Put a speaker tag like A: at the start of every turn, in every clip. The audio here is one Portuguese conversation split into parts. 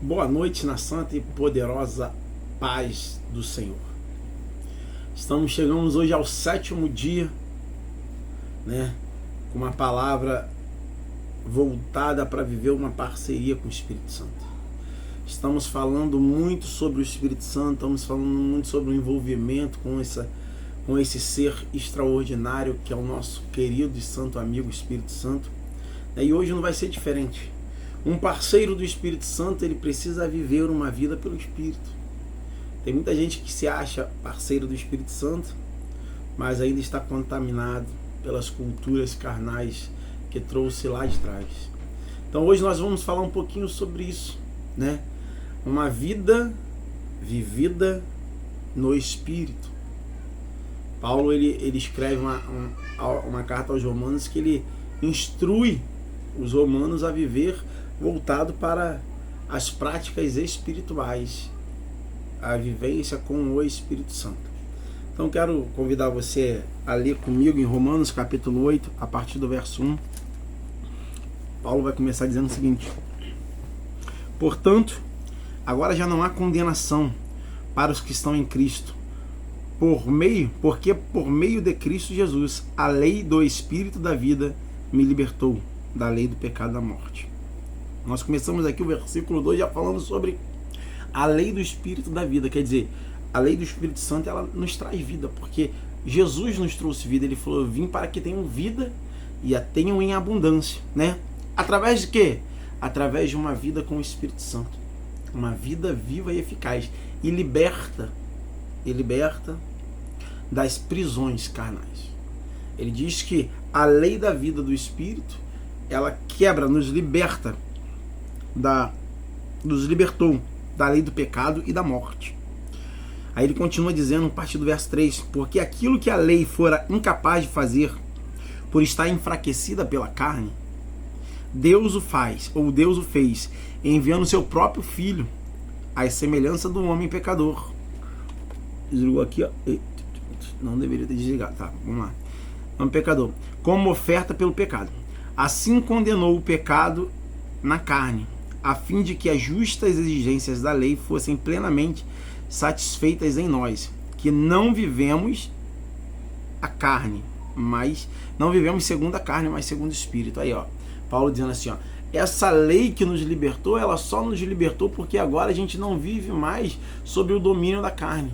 A: Boa noite na santa e poderosa paz do Senhor. Chegamos hoje ao 7º dia, com uma palavra voltada para viver uma parceria com o Espírito Santo. Estamos falando muito sobre o Espírito Santo, estamos falando muito sobre o envolvimento com esse ser extraordinário que é o nosso querido e santo amigo Espírito Santo. E hoje não vai ser diferente. Um parceiro do Espírito Santo, ele precisa viver uma vida pelo Espírito. Tem muita gente que se acha parceiro do Espírito Santo, mas ainda está contaminado pelas culturas carnais que trouxe lá de trás. Então hoje nós vamos falar um pouquinho sobre isso, Uma vida vivida no Espírito. Paulo ele escreve uma carta aos Romanos que ele instrui os romanos a viver voltado para as práticas espirituais, a vivência com o Espírito Santo. Então quero convidar você a ler comigo em Romanos capítulo 8, a partir do verso 1. Paulo vai começar dizendo o seguinte: Agora já não há condenação para os que estão em Cristo, porque por meio de Cristo Jesus, a lei do Espírito da vida me libertou da lei do pecado e da morte. Nós começamos aqui o versículo 2 já falando sobre a lei do Espírito da vida, quer dizer, a lei do Espírito Santo, ela nos traz vida, porque Jesus nos trouxe vida. Ele falou: eu vim para que tenham vida e a tenham em abundância, Através de quê? Através de uma vida com o Espírito Santo, uma vida viva e eficaz, e liberta das prisões carnais. Ele diz que a lei da vida do Espírito, ela quebra, nos libertou da lei do pecado e da morte. Aí ele continua dizendo, a partir do verso 3, porque aquilo que a lei fora incapaz de fazer, por estar enfraquecida pela carne, Deus o fez, enviando seu próprio Filho, à semelhança do homem pecador. Desligou aqui, ó. Não deveria ter desligado, tá? Vamos lá. Homem pecador, como oferta pelo pecado. Assim condenou o pecado na carne, a fim de que as justas exigências da lei fossem plenamente satisfeitas em nós, que não vivemos a carne, mas não vivemos segundo a carne, mas segundo o Espírito. Aí, Paulo dizendo assim, essa lei que nos libertou, ela só nos libertou porque agora a gente não vive mais sob o domínio da carne.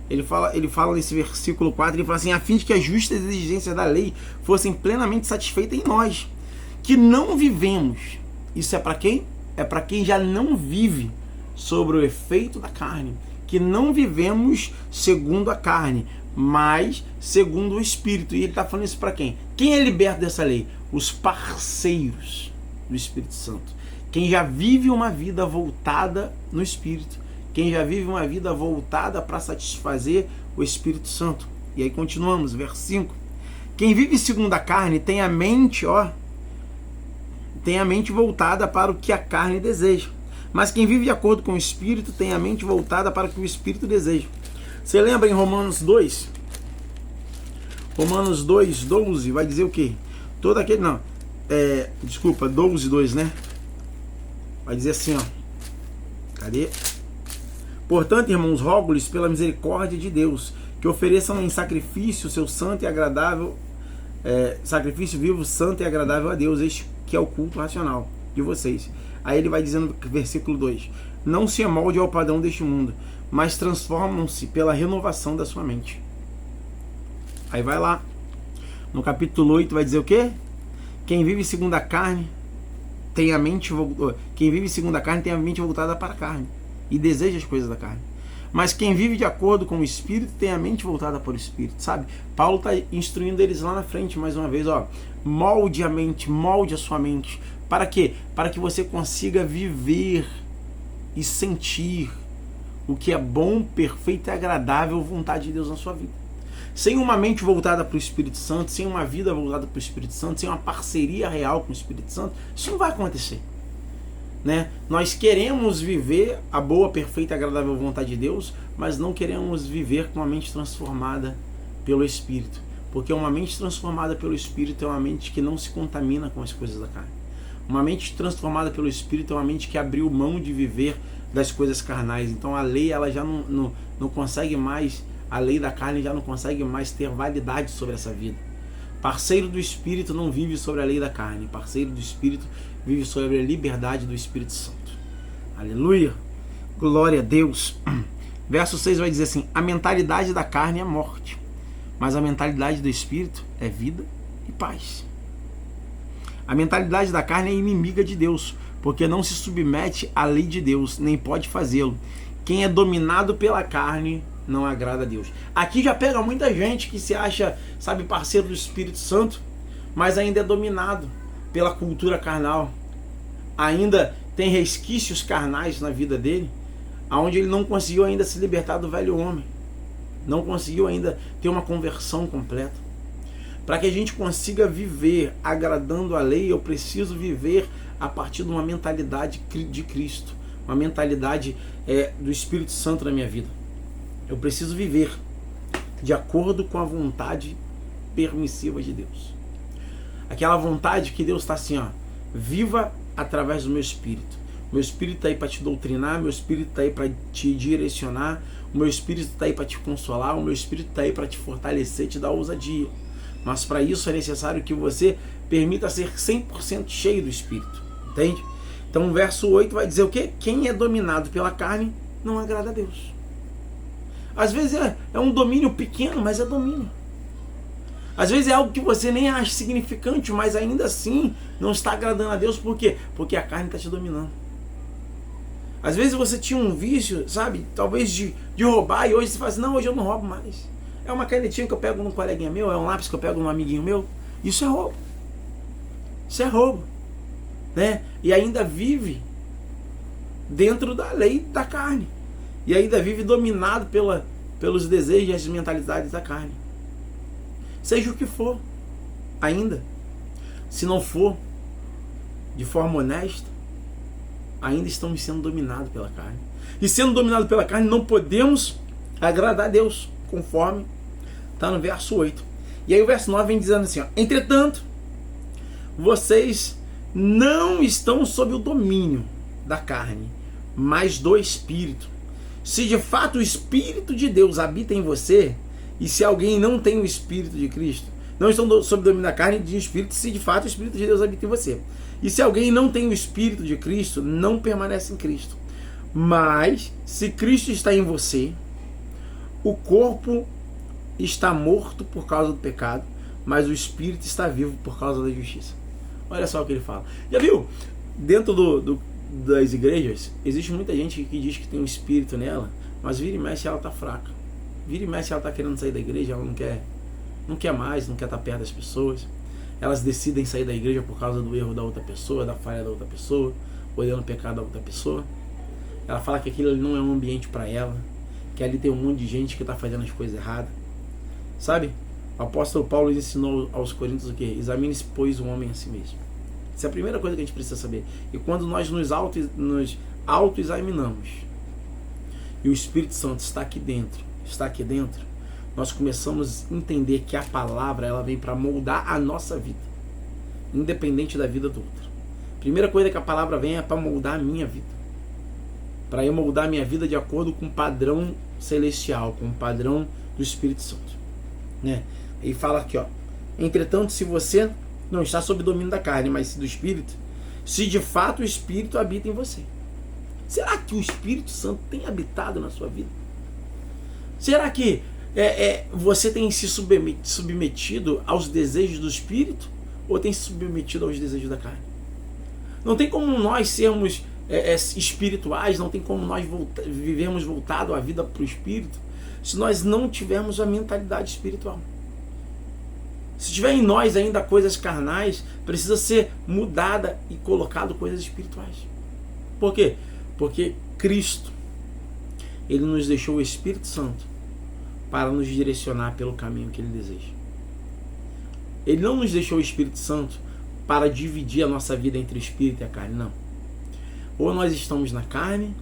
A: Ele fala nesse versículo 4, ele fala assim, a fim de que as justas exigências da lei fossem plenamente satisfeitas em nós, que não vivemos. Isso é para quem? É para quem já não vive sobre o efeito da carne, que não vivemos segundo a carne, mas segundo o Espírito. E ele está falando isso para quem? Quem é liberto dessa lei? Os parceiros do Espírito Santo. Quem já vive uma vida voltada no Espírito. Quem já vive uma vida voltada para satisfazer o Espírito Santo. E aí continuamos, verso 5. Quem vive segundo a carne tem a mente, voltada para o que a carne deseja. Mas quem vive de acordo com o Espírito tem a mente voltada para o que o Espírito deseja. Você lembra em Romanos 2? Romanos 2, 12, vai dizer o quê? 12, 2, Vai dizer assim, Cadê? Portanto, irmãos, rogo-lhes pela misericórdia de Deus, que ofereçam em sacrifício seu santo e agradável, sacrifício vivo, santo e agradável a Deus, este que é o culto racional de vocês. Aí ele vai dizendo no versículo 2, não se amolde ao padrão deste mundo, mas transformam-se pela renovação da sua mente. Aí vai lá, no capítulo 8 vai dizer o quê? Quem vive segundo a carne tem a mente voltada para a carne e deseja as coisas da carne. Mas quem vive de acordo com o Espírito tem a mente voltada para o Espírito, sabe? Paulo está instruindo eles lá na frente, mais uma vez, molde a mente, molde a sua mente. Para quê? Para que você consiga viver e sentir o que é bom, perfeito e agradável vontade de Deus na sua vida. Sem uma mente voltada para o Espírito Santo, sem uma vida voltada para o Espírito Santo, sem uma parceria real com o Espírito Santo, isso não vai acontecer. Nós queremos viver a boa, perfeita e agradável vontade de Deus, mas não queremos viver com a mente transformada pelo Espírito, porque uma mente transformada pelo Espírito é uma mente que não se contamina com as coisas da carne. Uma mente transformada pelo Espírito é uma mente que abriu mão de viver das coisas carnais. Então a lei, ela já não consegue mais, a lei da carne já não consegue mais ter validade sobre essa vida. Parceiro do Espírito não vive sobre a lei da carne. Parceiro do Espírito vive sobre a liberdade do Espírito Santo. Aleluia! Glória a Deus! Verso 6 vai dizer assim: a mentalidade da carne é morte, mas a mentalidade do Espírito é vida e paz. A mentalidade da carne é inimiga de Deus, porque não se submete à lei de Deus, nem pode fazê-lo. Quem é dominado pela carne não agrada a Deus. Aqui já pega muita gente que se acha, sabe, parceiro do Espírito Santo, mas ainda é dominado pela cultura carnal. Ainda tem resquícios carnais na vida dele, aonde ele não conseguiu ainda se libertar do velho homem. Não conseguiu ainda ter uma conversão completa. Para que a gente consiga viver agradando a lei, eu preciso viver a partir de uma mentalidade de Cristo, uma mentalidade do Espírito Santo na minha vida. Eu preciso viver de acordo com a vontade permissiva de Deus. Aquela vontade que Deus está assim, ó, viva através do meu Espírito. Meu Espírito está aí para te doutrinar, meu Espírito está aí para te direcionar, o meu Espírito está aí para te consolar, o meu Espírito está aí para te fortalecer, te dar ousadia. Mas para isso é necessário que você permita ser 100% cheio do Espírito. Entende? Então o verso 8 vai dizer o quê? Quem é dominado pela carne não agrada a Deus. Às vezes é um domínio pequeno, mas é domínio. Às vezes é algo que você nem acha significante, mas ainda assim não está agradando a Deus. Por quê? Porque a carne está te dominando. Às vezes você tinha um vício, sabe? Talvez de roubar, e hoje você fala assim, não, hoje eu não roubo mais. É uma canetinha que eu pego num coleguinha meu, é um lápis que eu pego num amiguinho meu. Isso é roubo. Isso é roubo. Né? E ainda vive dentro da lei da carne. E ainda vive dominado pelos desejos e as mentalidades da carne. Seja o que for, ainda. Se não for de forma honesta, ainda estamos sendo dominados pela carne. E sendo dominados pela carne, não podemos agradar a Deus, conforme está no verso 8. E aí o verso 9 vem dizendo assim, ó, entretanto, vocês não estão sob o domínio da carne, mas do Espírito. Se de fato o Espírito de Deus habita em você, e se alguém não tem o Espírito de Cristo, não estão sob o domínio da carne e de Espírito, se de fato o Espírito de Deus habita em você. E se alguém não tem o Espírito de Cristo, não permanece em Cristo. Mas, se Cristo está em você, o corpo está morto por causa do pecado, mas o Espírito está vivo por causa da justiça. Olha só o que ele fala. Já viu? Dentro das igrejas, existe muita gente que diz que tem um Espírito nela, mas vira e mexe ela está fraca. Vira e mexe ela está querendo sair da igreja, ela não quer mais, não quer estar perto das pessoas. Elas decidem sair da igreja por causa do erro da outra pessoa, da falha da outra pessoa, olhando o pecado da outra pessoa. Ela fala que aquilo não é um ambiente para ela, que ali tem um monte de gente que está fazendo as coisas erradas. Sabe? O apóstolo Paulo ensinou aos Coríntios o quê? Examine-se, pois, o homem a si mesmo. Essa é a primeira coisa que a gente precisa saber. E quando nós nos auto-examinamos e o Espírito Santo está aqui dentro, nós começamos a entender que a palavra ela vem para moldar a nossa vida, independente da vida do outro. Primeira coisa que a palavra vem é para moldar a minha vida, para eu moldar a minha vida de acordo com o padrão celestial, com o padrão do Espírito Santo, né? E fala aqui, ó, entretanto, se você não está sob o domínio da carne, mas do Espírito, se de fato o Espírito habita em você. Será que o Espírito Santo tem habitado na sua vida? Será que você tem se submetido aos desejos do Espírito ou tem se submetido aos desejos da carne? Não tem como nós sermos espirituais, não tem como nós vivermos voltado a vida para o Espírito se nós não tivermos a mentalidade espiritual. Se tiver em nós ainda coisas carnais, precisa ser mudada e colocado coisas espirituais. Por quê? Porque Cristo, Ele nos deixou o Espírito Santo para nos direcionar pelo caminho que Ele deseja. Ele não nos deixou o Espírito Santo para dividir a nossa vida entre o Espírito e a carne, não. Ou nós estamos na carne,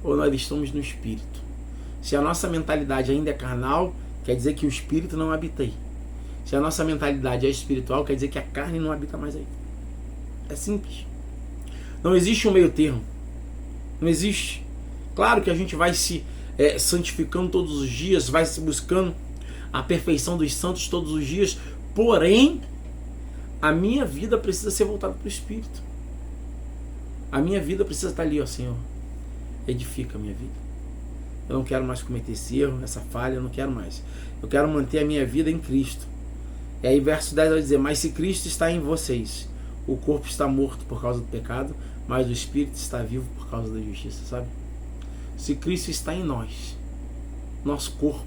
A: ou nós estamos no Espírito. Se a nossa mentalidade ainda é carnal, quer dizer que o Espírito não habita aí. Se a nossa mentalidade é espiritual, quer dizer que a carne não habita mais aí. É simples. Não existe um meio termo. Não existe. Claro que a gente vai se santificando todos os dias, vai se buscando a perfeição dos santos todos os dias, porém, a minha vida precisa ser voltada para o Espírito. A minha vida precisa estar ali, ó Senhor, edifica a minha vida. Eu não quero mais cometer esse erro, essa falha, eu não quero mais. Eu quero manter a minha vida em Cristo. E aí verso 10 vai dizer, mas se Cristo está em vocês, o corpo está morto por causa do pecado, mas o Espírito está vivo por causa da justiça, sabe? Se Cristo está em nós, nosso corpo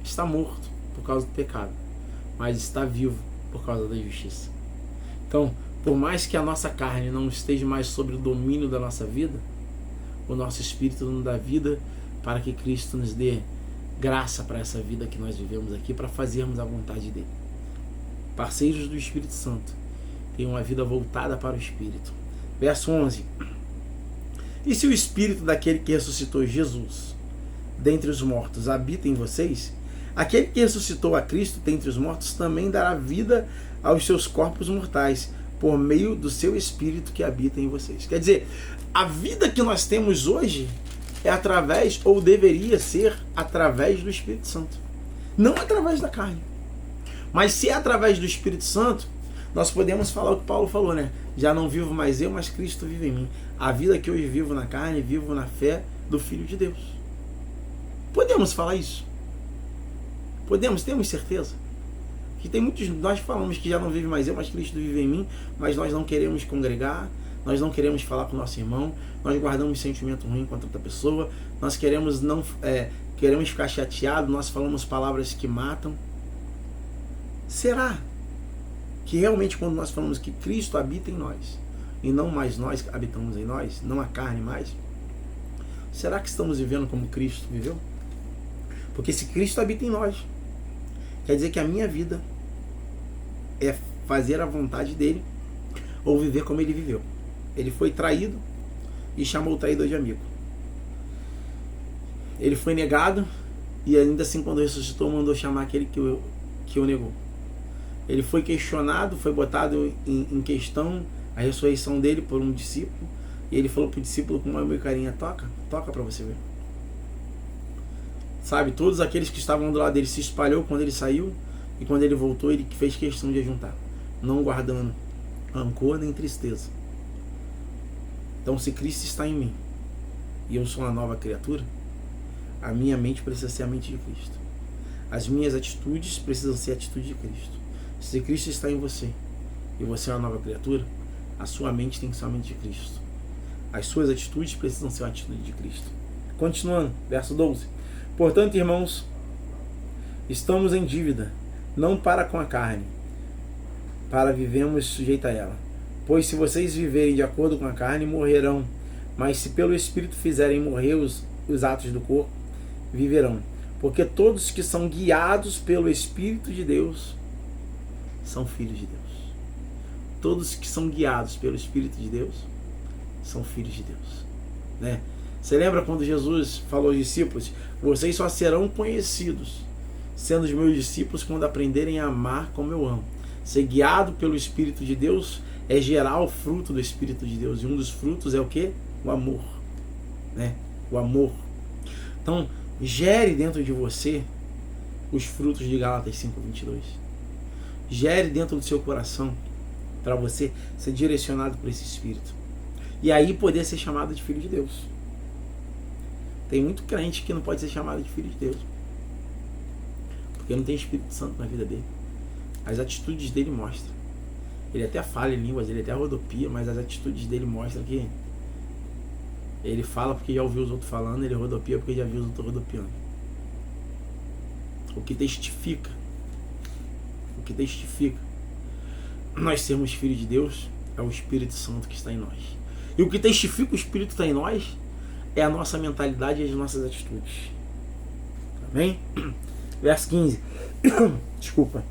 A: está morto por causa do pecado, mas está vivo por causa da justiça. Então, por mais que a nossa carne não esteja mais sob o domínio da nossa vida, o nosso Espírito nos dá vida para que Cristo nos dê graça para essa vida que nós vivemos aqui, para fazermos a vontade dele. Parceiros do Espírito Santo têm uma vida voltada para o Espírito. Verso 11. E se o Espírito daquele que ressuscitou Jesus dentre os mortos habita em vocês, aquele que ressuscitou a Cristo dentre os mortos também dará vida aos seus corpos mortais, por meio do seu Espírito que habita em vocês. Quer dizer, a vida que nós temos hoje é através, ou deveria ser, através do Espírito Santo. Não através da carne. Mas se é através do Espírito Santo, nós podemos falar o que Paulo falou, né? Já não vivo mais eu, mas Cristo vive em mim. A vida que hoje vivo na carne, vivo na fé do Filho de Deus. Podemos falar isso? Podemos, temos certeza? Que tem muitos, nós falamos que já não vive mais eu, mas Cristo vive em mim, mas nós não queremos congregar, nós não queremos falar com o nosso irmão, nós guardamos sentimento ruim contra outra pessoa, nós queremos queremos ficar chateados, nós falamos palavras que matam. Será que realmente quando nós falamos que Cristo habita em nós, e não mais nós habitamos em nós, não a carne mais, será que estamos vivendo como Cristo viveu? Porque se Cristo habita em nós, quer dizer que a minha vida é fazer a vontade dele ou viver como ele viveu. Ele foi traído e chamou o traidor de amigo. Ele foi negado e ainda assim quando ressuscitou mandou chamar aquele que o negou. Ele foi questionado, foi botado em questão a ressurreição dele por um discípulo, e ele falou para o discípulo com uma carinha, toca para você ver. Sabe, todos aqueles que estavam do lado dele se espalhou quando ele saiu, e quando ele voltou ele fez questão de ajuntar, não guardando rancor nem tristeza. Então, se Cristo está em mim e eu sou uma nova criatura, a minha mente precisa ser a mente de Cristo. As minhas atitudes precisam ser a atitude de Cristo. Se Cristo está em você e você é uma nova criatura, a sua mente tem que ser a mente de Cristo. As suas atitudes precisam ser a atitude de Cristo. Continuando, verso 12. Portanto, irmãos, estamos em dívida, não para com a carne, para vivemos sujeito a ela. Pois se vocês viverem de acordo com a carne, morrerão. Mas se pelo Espírito fizerem morrer os atos do corpo, viverão. Porque todos que são guiados pelo Espírito de Deus são filhos de Deus. Todos que são guiados pelo Espírito de Deus são filhos de Deus, né? Você lembra quando Jesus falou aos discípulos: vocês só serão conhecidos sendo os meus discípulos quando aprenderem a amar como eu amo. Ser guiado pelo Espírito de Deus é gerar o fruto do Espírito de Deus, e um dos frutos é o quê? O amor, né? O amor. Então, gere dentro de você os frutos de Gálatas 5:22. Gere dentro do seu coração para você ser direcionado por esse Espírito. E aí poder ser chamado de filho de Deus. Tem muito crente que não pode ser chamado de filho de Deus, porque não tem Espírito Santo na vida dele. As atitudes dele mostram. Ele até fala em línguas, ele até rodopia, mas as atitudes dele mostram que ele fala porque já ouviu os outros falando, ele rodopia porque já viu os outros rodopiando. O que testifica nós sermos filhos de Deus é o Espírito Santo que está em nós. E o que testifica o Espírito que está em nós é a nossa mentalidade e as nossas atitudes. Amém? Verso 15. Desculpa.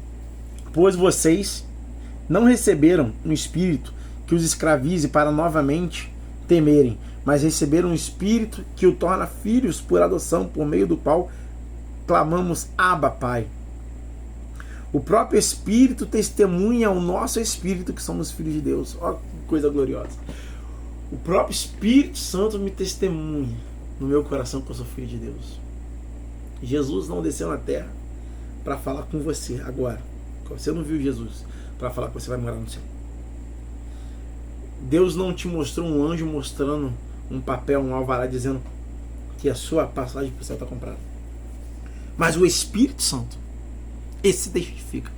A: Pois vocês não receberam um espírito que os escravize para novamente temerem, mas receberam um espírito que o torna filhos por adoção, por meio do qual clamamos: Abba, Pai. O próprio Espírito testemunha ao nosso Espírito que somos filhos de Deus. Olha que coisa gloriosa. O próprio Espírito Santo me testemunha no meu coração que eu sou filho de Deus. Jesus não desceu na terra para falar com você agora. Você não viu Jesus para falar que você vai morar no céu. Deus não te mostrou um anjo mostrando um papel, um alvará dizendo que a sua passagem para o céu está comprada. Mas o Espírito Santo, esse testifica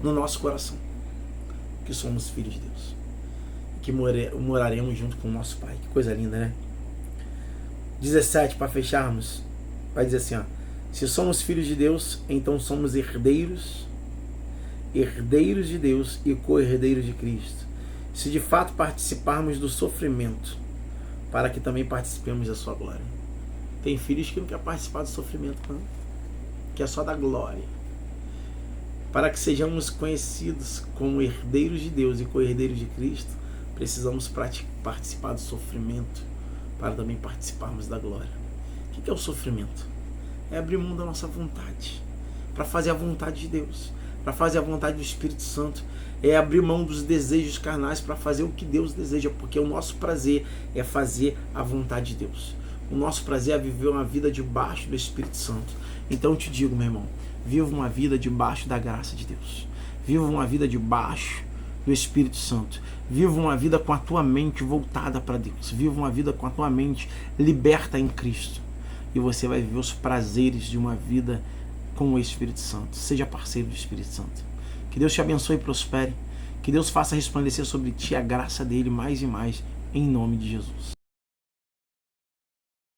A: no nosso coração que somos filhos de Deus, que moraremos junto com o nosso Pai. Que coisa linda, né? 17, para fecharmos, vai dizer assim, ó: se somos filhos de Deus, então somos herdeiros de Deus e co-herdeiros de Cristo, se de fato participarmos do sofrimento, para que também participemos da sua glória. Tem filhos que não querem participar do sofrimento, não, que é só da glória. Para que sejamos conhecidos como herdeiros de Deus e co-herdeiros de Cristo, precisamos participar do sofrimento, para também participarmos da glória. O que é o sofrimento? É abrir mão da nossa vontade, para fazer a vontade de Deus, para fazer a vontade do Espírito Santo. É abrir mão dos desejos carnais para fazer o que Deus deseja, porque o nosso prazer é fazer a vontade de Deus. O nosso prazer é viver uma vida debaixo do Espírito Santo. Então eu te digo, meu irmão, viva uma vida debaixo da graça de Deus. Viva uma vida debaixo do Espírito Santo. Viva uma vida com a tua mente voltada para Deus. Viva uma vida com a tua mente liberta em Cristo. E você vai viver os prazeres de uma vida com o Espírito Santo. Seja parceiro do Espírito Santo. Que Deus te abençoe e prospere. Que Deus faça resplandecer sobre ti a graça dele mais e mais, em nome de Jesus.